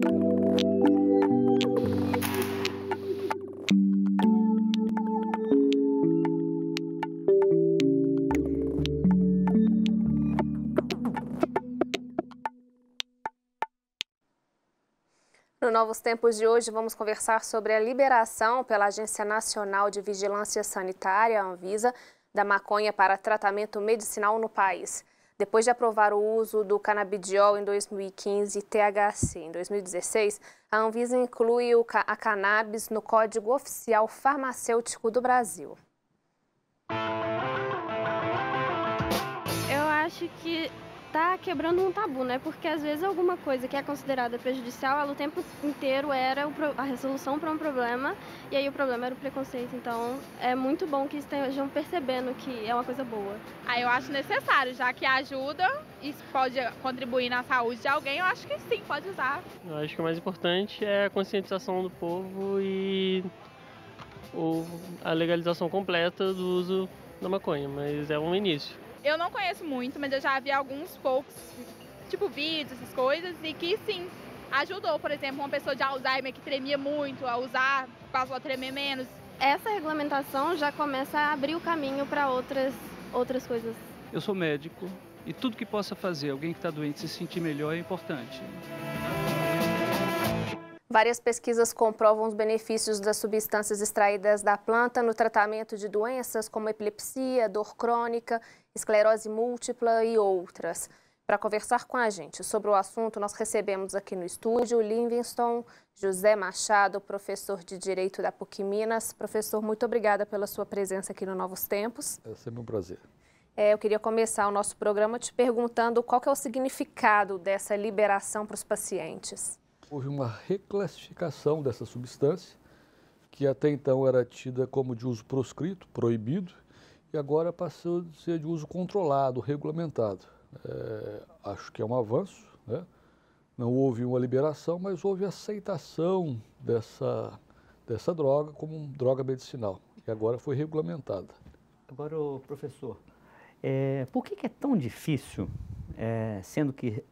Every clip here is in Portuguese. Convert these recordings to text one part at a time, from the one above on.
No Novos Tempos de hoje, vamos conversar sobre a liberação pela Agência Nacional de Vigilância Sanitária, a Anvisa, da maconha para tratamento medicinal no país. Depois de aprovar o uso do canabidiol em 2015 e THC em 2016, a Anvisa inclui a cannabis no Código Oficial Farmacêutico do Brasil. Eu acho que tá quebrando um tabu, né? Porque às vezes alguma coisa que é considerada prejudicial, ela o tempo inteiro era a resolução para um problema, e aí o problema era o preconceito. Então é muito bom que estejam percebendo que é uma coisa boa. Eu acho necessário, já que ajuda e pode contribuir na saúde de alguém, eu acho que sim, pode usar. Eu acho que o mais importante é a conscientização do povo e a legalização completa do uso da maconha, mas é um início. Eu não conheço muito, mas eu já vi alguns poucos, tipo vídeos, essas coisas, e que sim, ajudou. Por exemplo, uma pessoa de Alzheimer que tremia muito, a usar, passou a tremer menos. Essa regulamentação já começa a abrir o caminho para outras coisas. Eu sou médico e tudo que possa fazer alguém que está doente se sentir melhor é importante. Várias pesquisas comprovam os benefícios das substâncias extraídas da planta no tratamento de doenças como epilepsia, dor crônica, esclerose múltipla e outras. Para conversar com a gente sobre o assunto, nós recebemos aqui no estúdio Livingston José Machado, professor de Direito da PUC Minas. Professor, muito obrigada pela sua presença aqui no Novos Tempos. É sempre um prazer. Eu queria começar o nosso programa te perguntando qual que é o significado dessa liberação para os pacientes. Houve uma reclassificação dessa substância, que até então era tida como de uso proscrito, proibido, e agora passou a ser de uso controlado, regulamentado. Acho que é um avanço, né? Não houve uma liberação, mas houve aceitação dessa droga como droga medicinal, e agora foi regulamentada. Agora, professor, por que é tão difícil, sendo que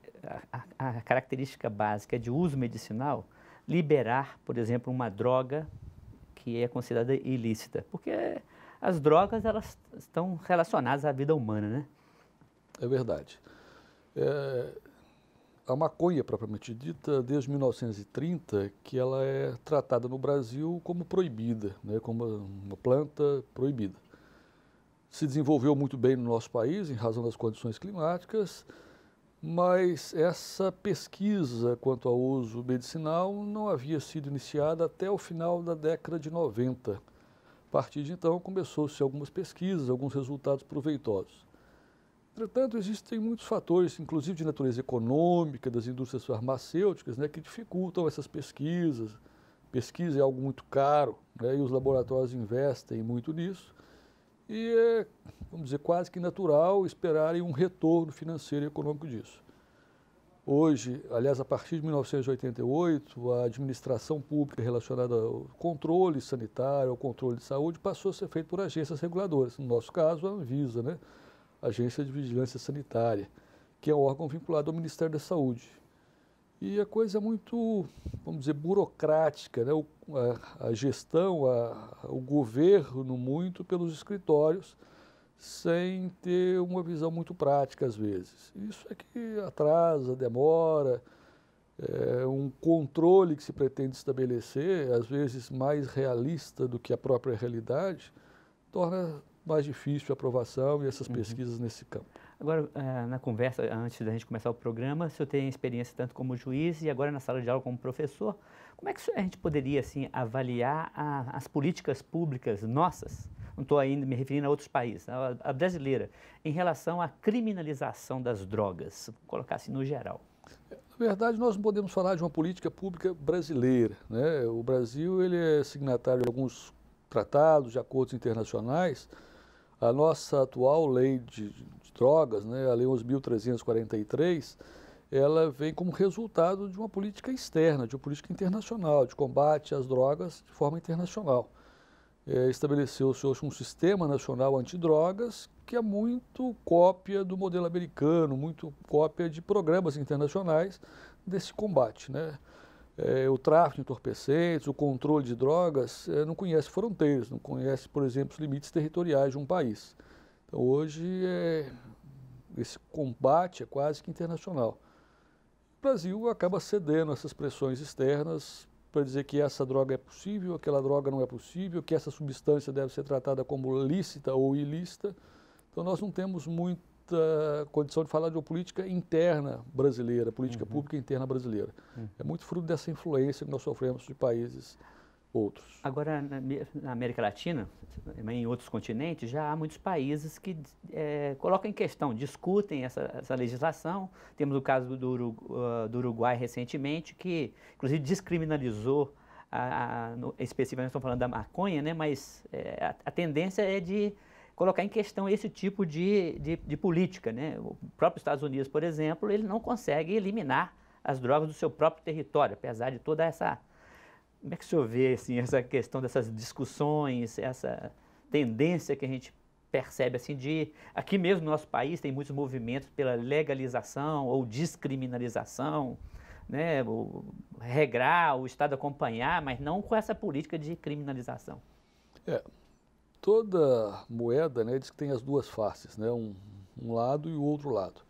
a característica básica de uso medicinal, liberar, por exemplo, uma droga que é considerada ilícita? Porque as drogas, elas estão relacionadas à vida humana, né? É verdade. A maconha, propriamente dita, desde 1930, que ela é tratada no Brasil como proibida, né? Como uma planta proibida. Se desenvolveu muito bem no nosso país, em razão das condições climáticas, mas essa pesquisa quanto ao uso medicinal não havia sido iniciada até o final da década de 90. A partir de então, começou-se algumas pesquisas, alguns resultados proveitosos. Entretanto, existem muitos fatores, inclusive de natureza econômica, das indústrias farmacêuticas, né, que dificultam essas pesquisas. Pesquisa é algo muito caro, né, e os laboratórios investem muito nisso. E é, vamos dizer, quase que natural esperarem um retorno financeiro e econômico disso. Hoje, aliás, a partir de 1988, a administração pública relacionada ao controle sanitário, ao controle de saúde, passou a ser feita por agências reguladoras. No nosso caso, a Anvisa, né? Agência de Vigilância Sanitária, que é um órgão vinculado ao Ministério da Saúde. E a coisa é muito, vamos dizer, burocrática, né? A gestão, o governo muito pelos escritórios, sem ter uma visão muito prática às vezes. Isso é que atrasa, demora, um controle que se pretende estabelecer, às vezes mais realista do que a própria realidade, torna mais difícil a aprovação e essas pesquisas nesse campo. Agora, na conversa, antes da gente começar o programa, o senhor tem experiência tanto como juiz e agora na sala de aula como professor. Como é que a gente poderia assim, avaliar as políticas públicas nossas, não estou ainda me referindo a outros países, a brasileira, em relação à criminalização das drogas, vou colocar assim no geral? Na verdade, nós não podemos falar de uma política pública brasileira, né? O Brasil ele é signatário de alguns tratados, de acordos internacionais. A nossa atual lei de drogas, né, a Lei 11.343, ela vem como resultado de uma política externa, de uma política internacional, de combate às drogas de forma internacional. Estabeleceu-se um sistema nacional antidrogas que é muito cópia do modelo americano, muito cópia de programas internacionais desse combate, né? O tráfico de entorpecentes, o controle de drogas, não conhece fronteiras, não conhece, por exemplo, os limites territoriais de um país. Então, hoje, esse combate é quase que internacional. O Brasil acaba cedendo a essas pressões externas para dizer que essa droga é possível, aquela droga não é possível, que essa substância deve ser tratada como lícita ou ilícita. Então, nós não temos muita condição de falar de uma política interna brasileira, política pública interna brasileira. É muito fruto dessa influência que nós sofremos de países outros. Agora, na América Latina, em outros continentes, já há muitos países que colocam em questão, discutem essa legislação. Temos o caso do Uruguai recentemente, que inclusive descriminalizou, especificamente estamos falando da maconha, né? Mas a tendência é de colocar em questão esse tipo de política, né? O próprio Estados Unidos, por exemplo, ele não consegue eliminar as drogas do seu próprio território, apesar de toda essa... Como é que o senhor vê assim, essa questão dessas discussões, essa tendência que a gente percebe assim de... Aqui mesmo no nosso país tem muitos movimentos pela legalização ou descriminalização, né? Regrar, o Estado acompanhar, mas não com essa política de criminalização. Toda moeda, né, diz que tem as duas faces, né? Um lado e o outro lado.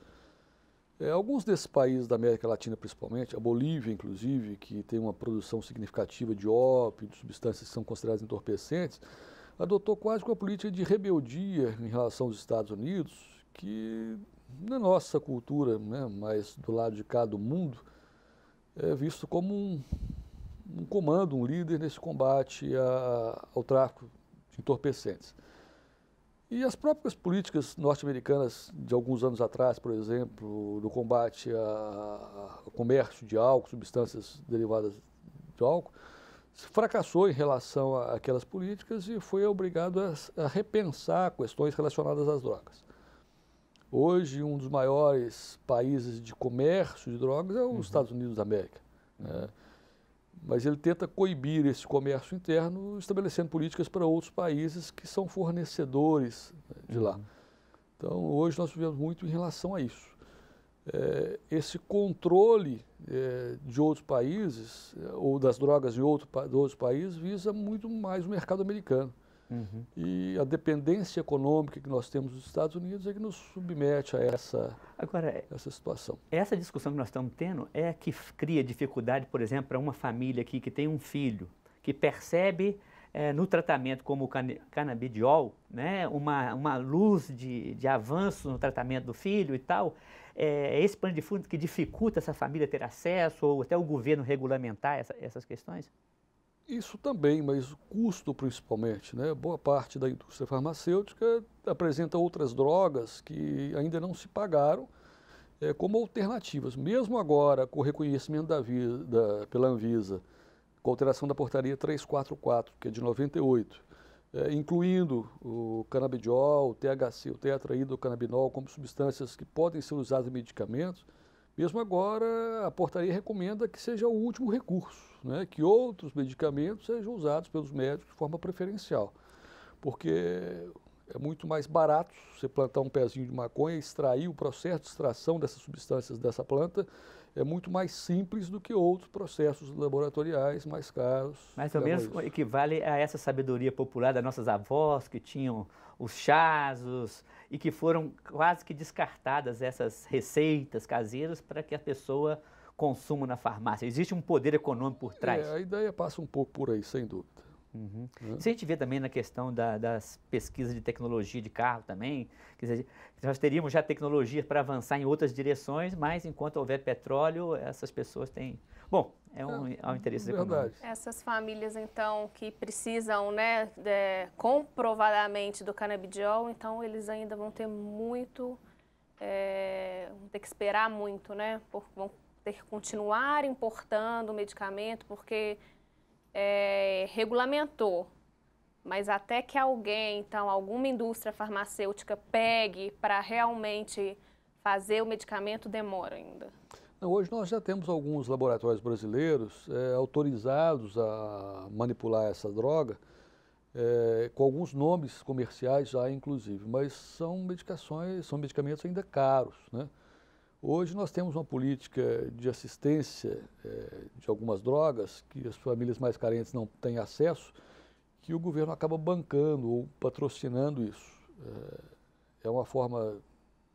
Alguns desses países da América Latina, principalmente, a Bolívia, inclusive, que tem uma produção significativa de ópio, de substâncias que são consideradas entorpecentes, adotou quase uma política de rebeldia em relação aos Estados Unidos, que na nossa cultura, né, mas do lado de cá do mundo, é visto como um comando, um líder nesse combate ao tráfico de entorpecentes. E as próprias políticas norte-americanas de alguns anos atrás, por exemplo, do combate ao comércio de álcool, substâncias derivadas de álcool, fracassou em relação àquelas políticas e foi obrigado a repensar questões relacionadas às drogas. Hoje, um dos maiores países de comércio de drogas é os Estados Unidos da América, né? Mas ele tenta coibir esse comércio interno, estabelecendo políticas para outros países que são fornecedores de lá. Então, hoje nós vivemos muito em relação a isso. Esse controle de outros países, ou das drogas de outros países, visa muito mais o mercado americano. E a dependência econômica que nós temos dos Estados Unidos é que nos submete a essa situação. Essa discussão que nós estamos tendo é que cria dificuldade, por exemplo, para uma família aqui que tem um filho, que percebe no tratamento como o canabidiol, né, uma luz de avanço no tratamento do filho e tal. Esse pano de fundo que dificulta essa família ter acesso ou até o governo regulamentar essas questões? Isso também, mas o custo principalmente, né? Boa parte da indústria farmacêutica apresenta outras drogas que ainda não se pagaram como alternativas. Mesmo agora, com o reconhecimento pela Anvisa, com a alteração da portaria 344, que é de 98, incluindo o canabidiol, o THC, o tetraidrocannabinol como substâncias que podem ser usadas em medicamentos, mesmo agora a portaria recomenda que seja o último recurso, né? Que outros medicamentos sejam usados pelos médicos de forma preferencial, porque é muito mais barato você plantar um pezinho de maconha, extrair o processo de extração dessas substâncias dessa planta, é muito mais simples do que outros processos laboratoriais mais caros. Mais ou menos equivale a essa sabedoria popular das nossas avós, que tinham os chás, e que foram quase que descartadas essas receitas caseiras para que a pessoa consuma na farmácia. Existe um poder econômico por trás. A ideia passa um pouco por aí, sem dúvida. Se a gente vê também na questão das pesquisas de tecnologia de carro também, quer dizer, nós teríamos já tecnologias para avançar em outras direções, mas enquanto houver petróleo, essas pessoas têm... Bom, é um interesse econômico. Essas famílias, então, que precisam, né, comprovadamente do canabidiol, então eles ainda vão ter muito, vão ter que esperar muito, né, vão ter que continuar importando o medicamento, porque regulamentou, mas até que alguém, então, alguma indústria farmacêutica pegue para realmente fazer o medicamento, demora ainda. Hoje nós já temos alguns laboratórios brasileiros autorizados a manipular essa droga, com alguns nomes comerciais já, inclusive, mas são medicamentos ainda caros, né? Hoje nós temos uma política de assistência de algumas drogas que as famílias mais carentes não têm acesso, que o governo acaba bancando ou patrocinando isso. É uma forma,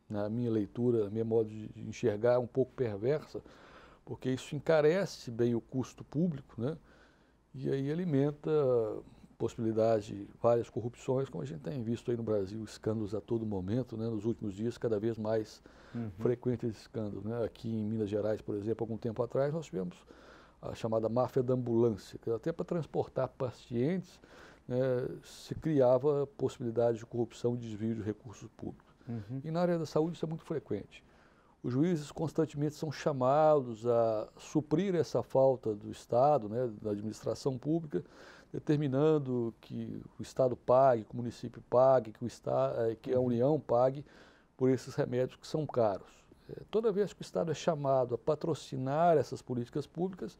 na minha leitura, na minha modo de enxergar, um pouco perversa, porque isso encarece bem o custo público, né? E aí alimenta possibilidade de várias corrupções, como a gente tem visto aí no Brasil, escândalos a todo momento, né? Nos últimos dias, cada vez mais frequentes esses escândalos, né? Aqui em Minas Gerais, por exemplo, algum tempo atrás, nós tivemos a chamada máfia da ambulância, que até para transportar pacientes, né, se criava possibilidade de corrupção e desvio de recursos públicos. E na área da saúde isso é muito frequente. Os juízes constantemente são chamados a suprir essa falta do Estado, né, da administração pública, determinando que o Estado pague, que o município pague, que a União pague por esses remédios que são caros. Toda vez que o Estado é chamado a patrocinar essas políticas públicas,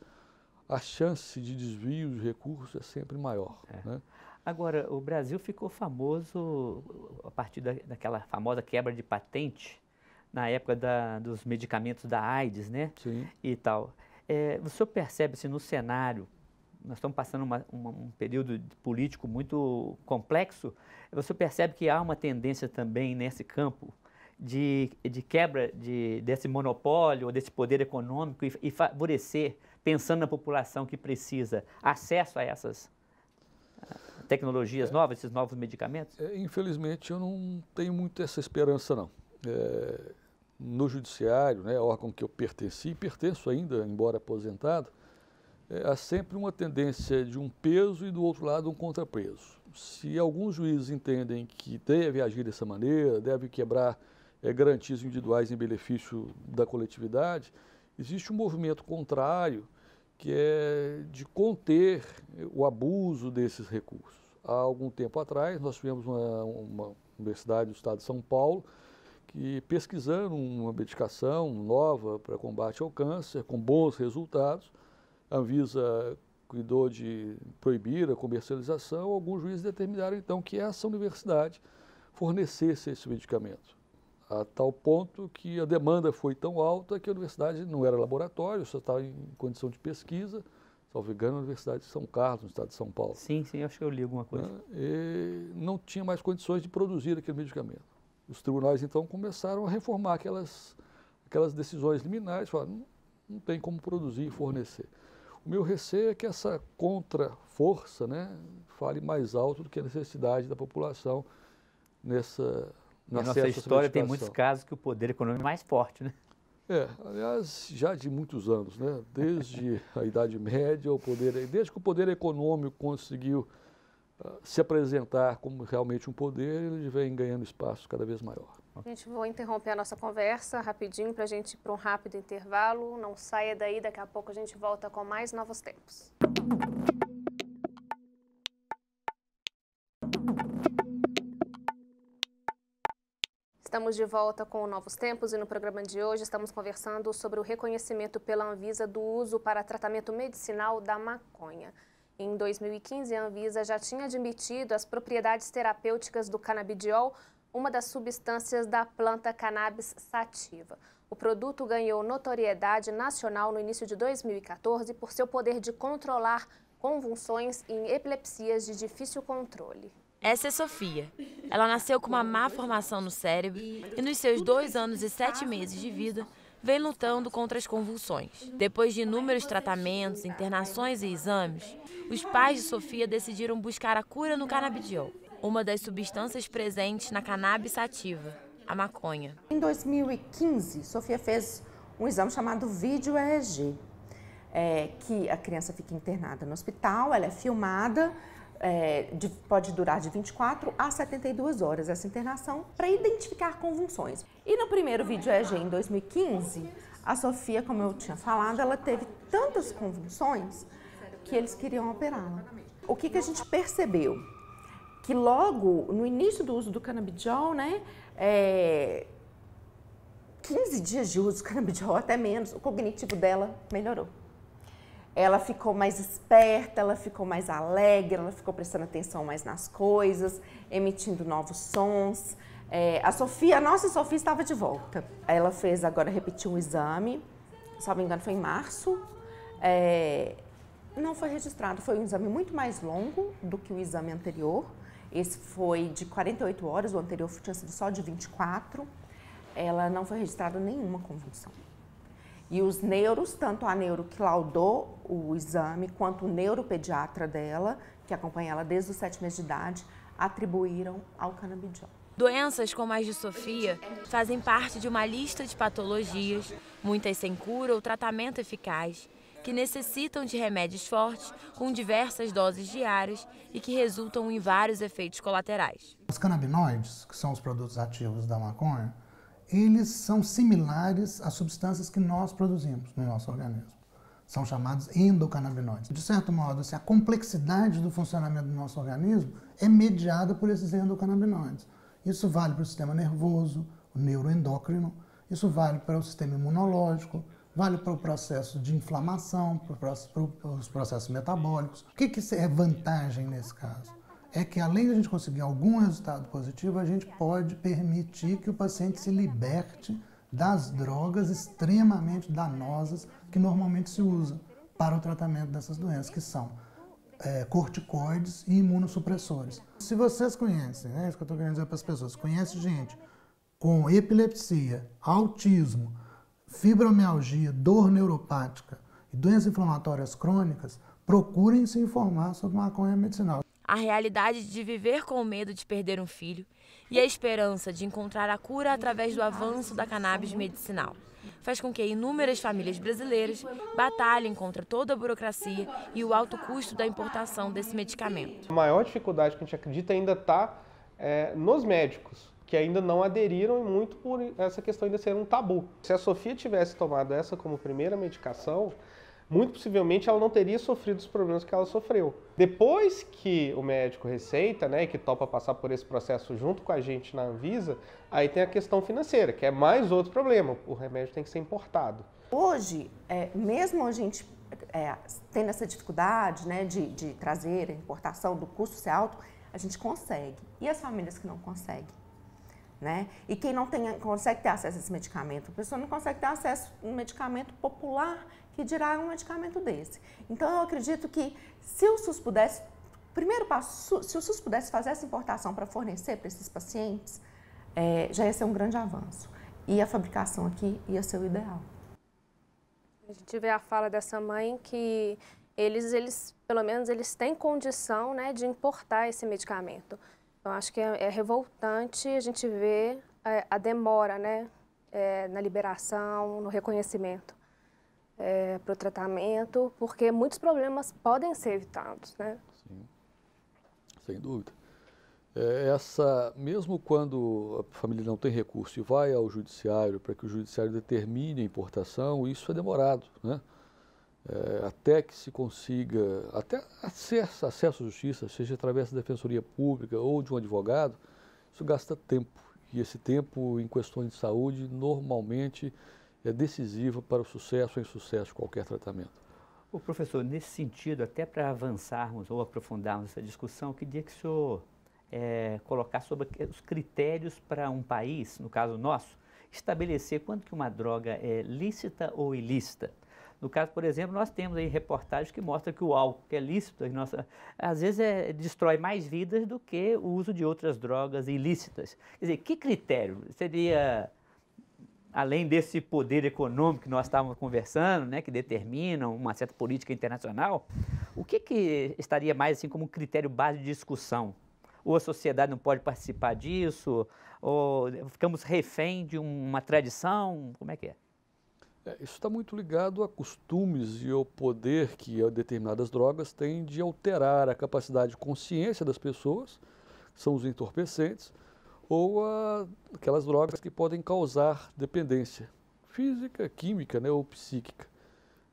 a chance de desvio de recursos é sempre maior. Né? Agora, o Brasil ficou famoso a partir daquela famosa quebra de patente na época dos medicamentos da AIDS, né? Sim. E tal. O senhor percebe-se no cenário, nós estamos passando um período político muito complexo, você percebe que há uma tendência também nesse campo de quebra desse monopólio, ou desse poder econômico e favorecer, pensando na população que precisa, acesso a essas tecnologias novas, esses novos medicamentos? Infelizmente, eu não tenho muito essa esperança, não. No judiciário, né, órgão que eu pertenço ainda, embora aposentado, há sempre uma tendência de um peso e do outro lado um contrapeso. Se alguns juízes entendem que deve agir dessa maneira, deve quebrar garantias individuais em benefício da coletividade, existe um movimento contrário que é de conter o abuso desses recursos. Há algum tempo atrás, nós tivemos uma universidade do estado de São Paulo que, pesquisando uma medicação nova para combate ao câncer, com bons resultados, a Anvisa cuidou de proibir a comercialização, alguns juízes determinaram então que essa universidade fornecesse esse medicamento, a tal ponto que a demanda foi tão alta que a universidade não era laboratório, só estava em condição de pesquisa, salvo engano, a Universidade de São Carlos, no estado de São Paulo. Sim, acho que eu li alguma coisa. E não tinha mais condições de produzir aquele medicamento. Os tribunais então começaram a reformar aquelas decisões liminares, falaram, não tem como produzir e fornecer. O meu receio é que essa contra-força, né, fale mais alto do que a necessidade da população na nossa história tem muitos casos que o poder econômico é mais forte, né? Aliás, já de muitos anos, né? Desde a Idade Média, desde que o poder econômico conseguiu se apresentar como realmente um poder, ele vem ganhando espaço cada vez maior. Gente, vou interromper a nossa conversa rapidinho para a gente ir para um rápido intervalo. Não saia daí, daqui a pouco a gente volta com mais Novos Tempos. Estamos de volta com Novos Tempos e no programa de hoje estamos conversando sobre o reconhecimento pela Anvisa do uso para tratamento medicinal da maconha. Em 2015, a Anvisa já tinha admitido as propriedades terapêuticas do canabidiol, uma das substâncias da planta Cannabis sativa. O produto ganhou notoriedade nacional no início de 2014 por seu poder de controlar convulsões em epilepsias de difícil controle. Essa é Sofia. Ela nasceu com uma má formação no cérebro e nos seus 2 anos e 7 meses de vida vem lutando contra as convulsões. Depois de inúmeros tratamentos, internações e exames, os pais de Sofia decidiram buscar a cura no canabidiol, uma das substâncias presentes na cannabis sativa, a maconha. Em 2015, Sofia fez um exame chamado vídeo EEG, que a criança fica internada no hospital, ela é filmada, pode durar de 24 a 72 horas essa internação para identificar convulsões. E no primeiro vídeo EEG em 2015, a Sofia, como eu tinha falado, ela teve tantas convulsões que eles queriam operá-la. O que a gente percebeu? Que logo no início do uso do canabidiol, né, 15 dias de uso do canabidiol, até menos, o cognitivo dela melhorou. Ela ficou mais esperta, ela ficou mais alegre, ela ficou prestando atenção mais nas coisas, emitindo novos sons, A nossa Sofia estava de volta. Ela fez agora, repetiu um exame, se não me engano foi em março. Não foi registrado, foi um exame muito mais longo do que o exame anterior. Esse foi de 48 horas, o anterior tinha sido só de 24. Ela não foi registrada nenhuma convulsão. E os neuros, tanto a neuro que laudou o exame, quanto o neuropediatra dela, que acompanha ela desde os 7 meses de idade, atribuíram ao canabidiol. Doenças como as de Sofia fazem parte de uma lista de patologias, muitas sem cura ou tratamento eficaz, que necessitam de remédios fortes com diversas doses diárias e que resultam em vários efeitos colaterais. Os canabinoides, que são os produtos ativos da maconha, eles são similares às substâncias que nós produzimos no nosso organismo. São chamados endocannabinoides. De certo modo, a complexidade do funcionamento do nosso organismo é mediada por esses endocannabinoides. Isso vale para o sistema nervoso, o neuroendócrino, isso vale para o sistema imunológico, vale para o processo de inflamação, para os processos metabólicos. O que é vantagem nesse caso? É que além de a gente conseguir algum resultado positivo, a gente pode permitir que o paciente se liberte das drogas extremamente danosas que normalmente se usa para o tratamento dessas doenças, que são corticoides e imunossupressores. Se vocês conhecem, é isso que eu estou querendo dizer para as pessoas, conhecem gente com epilepsia, autismo, fibromialgia, dor neuropática e doenças inflamatórias crônicas, procurem se informar sobre maconha medicinal. A realidade de viver com o medo de perder um filho e a esperança de encontrar a cura através do avanço da cannabis medicinal faz com que inúmeras famílias brasileiras batalhem contra toda a burocracia e o alto custo da importação desse medicamento. A maior dificuldade que a gente acredita ainda está nos médicos, que ainda não aderiram e muito por essa questão ainda ser um tabu. Se a Sofia tivesse tomado essa como primeira medicação, muito possivelmente ela não teria sofrido os problemas que ela sofreu. Depois que o médico receita, né, que topa passar por esse processo junto com a gente na Anvisa, aí tem a questão financeira, que é mais outro problema, o remédio tem que ser importado. Hoje, mesmo a gente tendo essa dificuldade, né, de trazer a importação, do custo ser alto, a gente consegue. E as famílias que não conseguem? Né? E quem não consegue ter acesso a esse medicamento? A pessoa não consegue ter acesso a um medicamento popular, que dirá um medicamento desse. Então, eu acredito que se o SUS pudesse, primeiro passo, se o SUS pudesse fazer essa importação para fornecer para esses pacientes, já ia ser um grande avanço. E a fabricação aqui ia ser o ideal. A gente vê a fala dessa mãe que eles pelo menos, eles têm condição, né, de importar esse medicamento. Eu acho que é revoltante a gente ver a demora, né, na liberação, no reconhecimento para o tratamento, porque muitos problemas podem ser evitados, né? Sim, sem dúvida. Mesmo quando a família não tem recurso e vai ao judiciário para que o judiciário determine a importação, isso é demorado, né? Até que se consiga, até acesso à justiça, seja através da defensoria pública ou de um advogado, isso gasta tempo. E esse tempo em questões de saúde normalmente é decisivo para o sucesso ou insucesso de qualquer tratamento. O professor, nesse sentido, até para avançarmos ou aprofundarmos essa discussão, eu queria que o senhor colocasse sobre os critérios para um país, no caso nosso, estabelecer quando que uma droga é lícita ou ilícita. No caso, por exemplo, nós temos aí reportagens que mostram que o álcool, que é lícito, às vezes destrói mais vidas do que o uso de outras drogas ilícitas. Quer dizer, que critério seria, além desse poder econômico que nós estávamos conversando, né, que determina uma certa política internacional, o que estaria mais assim como critério base de discussão? Ou a sociedade não pode participar disso? Ou ficamos refém de uma tradição? Como é que é? Isso está muito ligado a costumes e ao poder que determinadas drogas têm de alterar a capacidade de consciência das pessoas, que são os entorpecentes, ou aquelas drogas que podem causar dependência física, química, né, ou psíquica.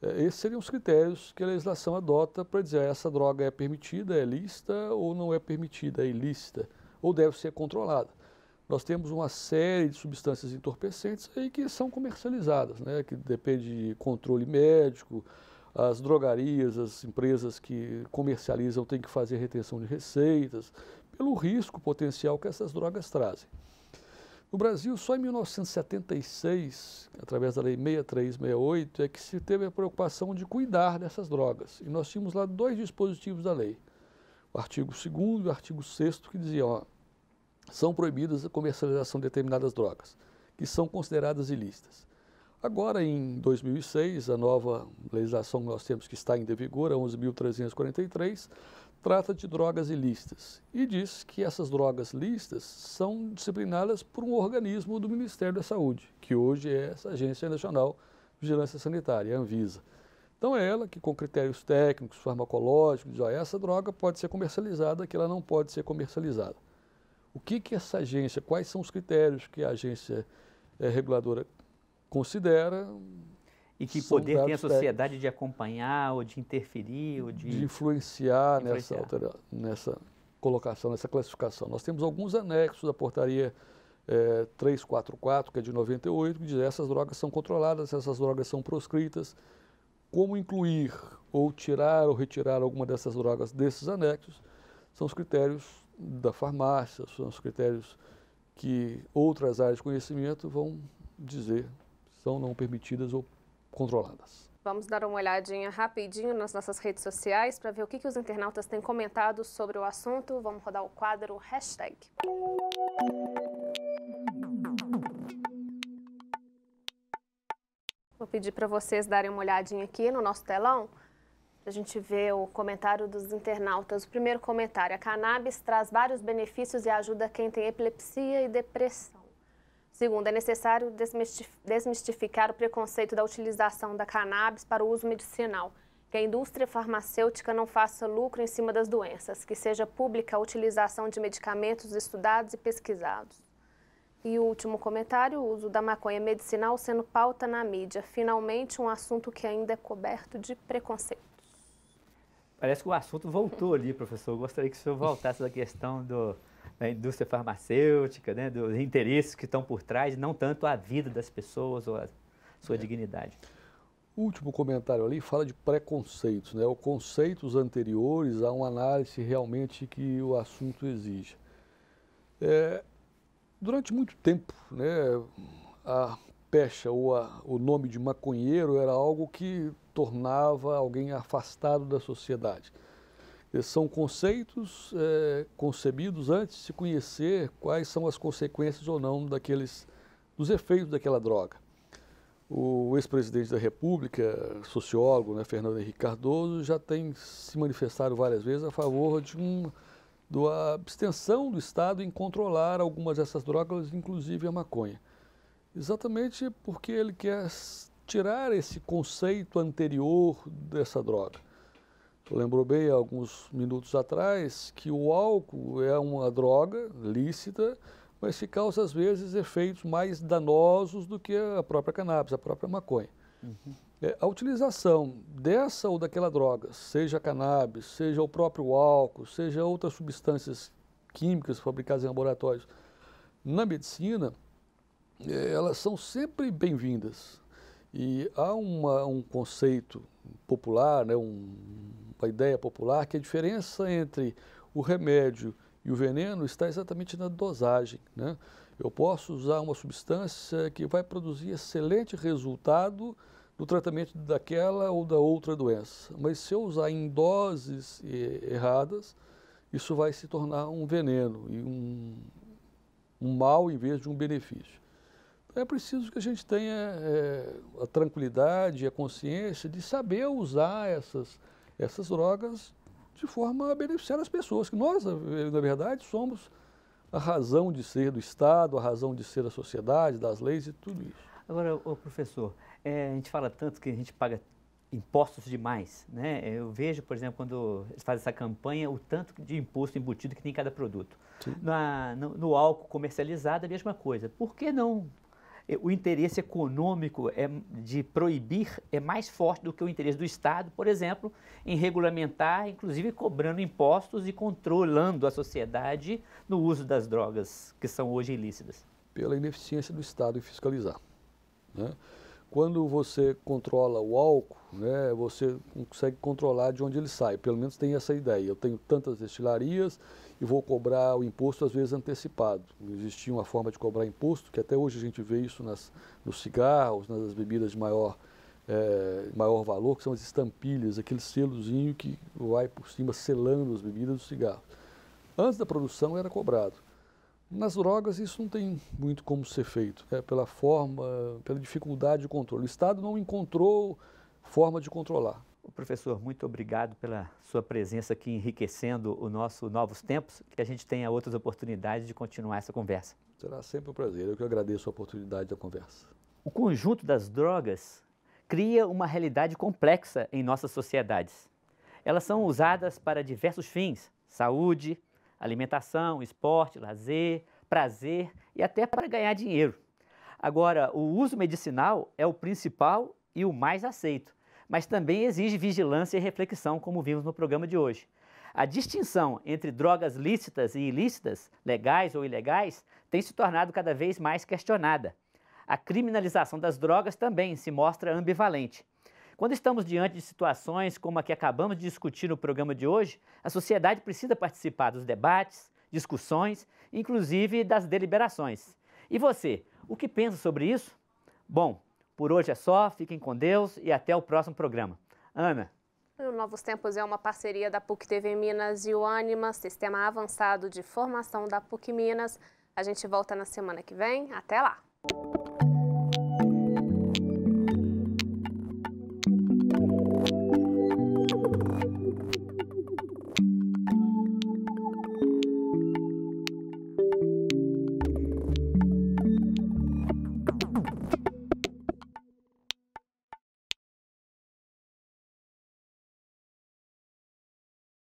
Esses seriam os critérios que a legislação adota para dizer essa droga é permitida, é lícita ou não é permitida, é ilícita, ou deve ser controlada. Nós temos uma série de substâncias entorpecentes aí que são comercializadas, né, que depende de controle médico, as drogarias, as empresas que comercializam têm que fazer retenção de receitas, pelo risco potencial que essas drogas trazem. No Brasil, só em 1976, através da Lei 6368, é que se teve a preocupação de cuidar dessas drogas. E nós tínhamos lá 2 dispositivos da lei. O artigo 2º e o artigo 6º, que diziam, ó, são proibidas a comercialização de determinadas drogas, que são consideradas ilícitas. Agora, em 2006, a nova legislação que nós temos, que está em vigor, a 11.343, trata de drogas ilícitas e diz que essas drogas lícitas são disciplinadas por um organismo do Ministério da Saúde, que hoje é essa Agência Nacional de Vigilância Sanitária, a Anvisa. Então é ela que, com critérios técnicos, farmacológicos, diz, ó, essa droga pode ser comercializada, aquela não pode ser comercializada. O que essa agência, quais são os critérios que a agência reguladora considera? E que poder tem a sociedade de acompanhar, ou de interferir, ou de influenciar. Nessa colocação, nessa classificação. Nós temos alguns anexos da portaria 344, que é de 98, que diz que essas drogas são controladas, essas drogas são proscritas. Como incluir ou tirar ou retirar alguma dessas drogas desses anexos são os critérios da farmácia, são os critérios que outras áreas de conhecimento vão dizer se são não permitidas ou controladas. Vamos dar uma olhadinha rapidinho nas nossas redes sociais para ver o que os internautas têm comentado sobre o assunto. Vamos rodar o quadro hashtag. Vou pedir para vocês darem uma olhadinha aqui no nosso telão, para a gente ver o comentário dos internautas. O primeiro comentário: a cannabis traz vários benefícios e ajuda quem tem epilepsia e depressão. Segundo, é necessário desmistificar o preconceito da utilização da cannabis para o uso medicinal, que a indústria farmacêutica não faça lucro em cima das doenças, que seja pública a utilização de medicamentos estudados e pesquisados. E o último comentário: o uso da maconha medicinal sendo pauta na mídia. Finalmente, um assunto que ainda é coberto de preconceito. Parece que o assunto voltou ali, professor. Eu gostaria que o senhor voltasse da questão da indústria farmacêutica, né, dos interesses que estão por trás, não tanto a vida das pessoas ou a sua dignidade. O último comentário ali fala de preconceitos, né, ou conceitos anteriores a uma análise realmente que o assunto exige. Durante muito tempo, né, a pecha ou o nome de maconheiro era algo que tornava alguém afastado da sociedade. São conceitos concebidos antes de se conhecer quais são as consequências ou não dos efeitos daquela droga. O ex-presidente da República, sociólogo, né, Fernando Henrique Cardoso, já tem se manifestado várias vezes a favor da abstenção do Estado em controlar algumas dessas drogas, inclusive a maconha. Exatamente porque ele quer tirar esse conceito anterior dessa droga. Lembrou bem, alguns minutos atrás, que o álcool é uma droga lícita, mas que causa, às vezes, efeitos mais danosos do que a própria cannabis, a própria maconha. Uhum. A utilização dessa ou daquela droga, seja a cannabis, seja o próprio álcool, seja outras substâncias químicas fabricadas em laboratórios, na medicina, elas são sempre bem-vindas. E há um conceito popular, né, uma ideia popular, que a diferença entre o remédio e o veneno está exatamente na dosagem, né? Eu posso usar uma substância que vai produzir excelente resultado no tratamento daquela ou da outra doença, mas se eu usar em doses erradas, isso vai se tornar um veneno e um mal em vez de um benefício. É preciso que a gente tenha a tranquilidade e a consciência de saber usar essas drogas de forma a beneficiar as pessoas, que nós, na verdade, somos a razão de ser do Estado, a razão de ser da sociedade, das leis e tudo isso. Agora, professor, a gente fala tanto que a gente paga impostos demais, né? Eu vejo, por exemplo, quando eles fazem essa campanha, o tanto de imposto embutido que tem em cada produto. No álcool comercializado, a mesma coisa. Por que não? O interesse econômico de proibir é mais forte do que o interesse do Estado, por exemplo, em regulamentar, inclusive cobrando impostos e controlando a sociedade no uso das drogas que são hoje ilícitas. Pela ineficiência do Estado em fiscalizar, né? Quando você controla o álcool, né, você consegue controlar de onde ele sai, pelo menos tem essa ideia. Eu tenho tantas destilarias e vou cobrar o imposto às vezes antecipado. Existia uma forma de cobrar imposto, que até hoje a gente vê isso nos cigarros, nas bebidas de maior valor, que são as estampilhas, aquele selozinho que vai por cima selando as bebidas do cigarro. Antes da produção era cobrado. Nas drogas isso não tem muito como ser feito, pela forma, pela dificuldade de controle. O Estado não encontrou forma de controlar. Professor, muito obrigado pela sua presença aqui enriquecendo o nosso Novos Tempos, que a gente tenha outras oportunidades de continuar essa conversa. Será sempre um prazer, eu que agradeço a oportunidade da conversa. O conjunto das drogas cria uma realidade complexa em nossas sociedades. Elas são usadas para diversos fins: saúde, alimentação, esporte, lazer, prazer e até para ganhar dinheiro. Agora, o uso medicinal é o principal e o mais aceito, mas também exige vigilância e reflexão, como vimos no programa de hoje. A distinção entre drogas lícitas e ilícitas, legais ou ilegais, tem se tornado cada vez mais questionada. A criminalização das drogas também se mostra ambivalente. Quando estamos diante de situações como a que acabamos de discutir no programa de hoje, a sociedade precisa participar dos debates, discussões, inclusive das deliberações. E você, o que pensa sobre isso? Bom, por hoje é só, fiquem com Deus e até o próximo programa. Ana. O Novos Tempos é uma parceria da PUC-TV Minas e o Ânima, Sistema Avançado de Formação da PUC Minas. A gente volta na semana que vem. Até lá!